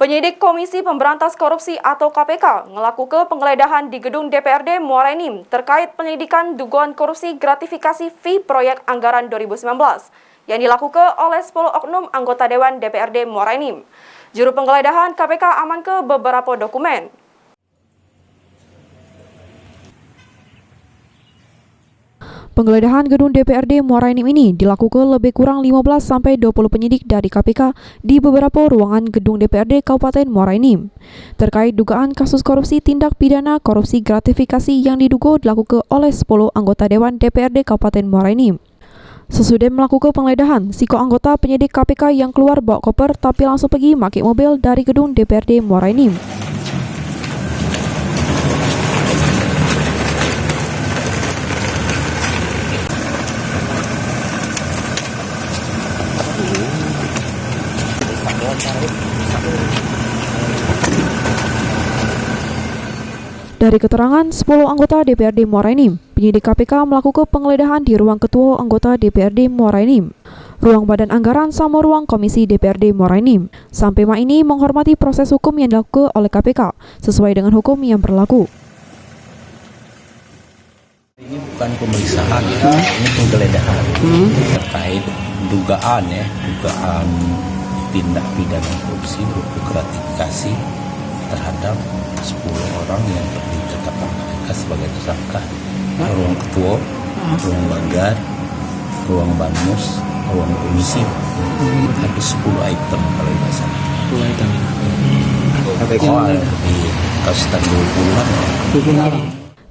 Penyidik Komisi Pemberantas Korupsi atau KPK melakukan penggeledahan di gedung DPRD Muara Enim terkait penyelidikan dugaan korupsi gratifikasi fee proyek anggaran 2019 yang dilakukan oleh 10 oknum anggota Dewan DPRD Muara Enim. Juru penggeledahan KPK amankan beberapa dokumen. Penggeledahan gedung DPRD Muara Enim ini dilakukan lebih kurang 15-20 penyidik dari KPK di beberapa ruangan gedung DPRD Kabupaten Muara Enim terkait dugaan kasus korupsi tindak pidana korupsi gratifikasi yang diduga dilakukan oleh 10 anggota Dewan DPRD Kabupaten Muara Enim. Sesudah melakukan penggeledahan, siko anggota penyidik KPK yang keluar bawa koper tapi langsung pergi pakai mobil dari gedung DPRD Muara Enim. Dari keterangan 10 anggota DPRD Muara Enim, penyidik KPK melakukan penggeledahan di ruang ketua anggota DPRD Muara Enim, ruang badan anggaran sama ruang komisi DPRD Muara Enim. Sampai ma ini menghormati proses hukum yang dilakukan oleh KPK sesuai dengan hukum yang berlaku. Ini bukan pemeriksaan, ini penggeledahan terkait dugaan tindak pidana korupsi gratifikasi terhadap 10 orang yang ditetapkan KPK sebagai tersangka. Ruang ketua, ruang banggar, ruang banmus, ruang komisi. Ada 10 item kalau tidak salah. 10 item. Di sekitar 20-an.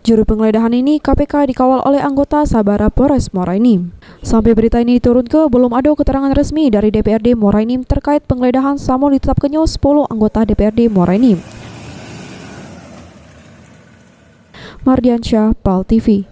Juru penggeledahan ini KPK dikawal oleh anggota Sabara Polres Muara Enim. Sampai berita ini diturunkan, belum ada keterangan resmi dari DPRD Muara Enim terkait penggeledahan sama ditetapkannya 10 anggota DPRD Muara Enim. Mardiansyah, PAL TV.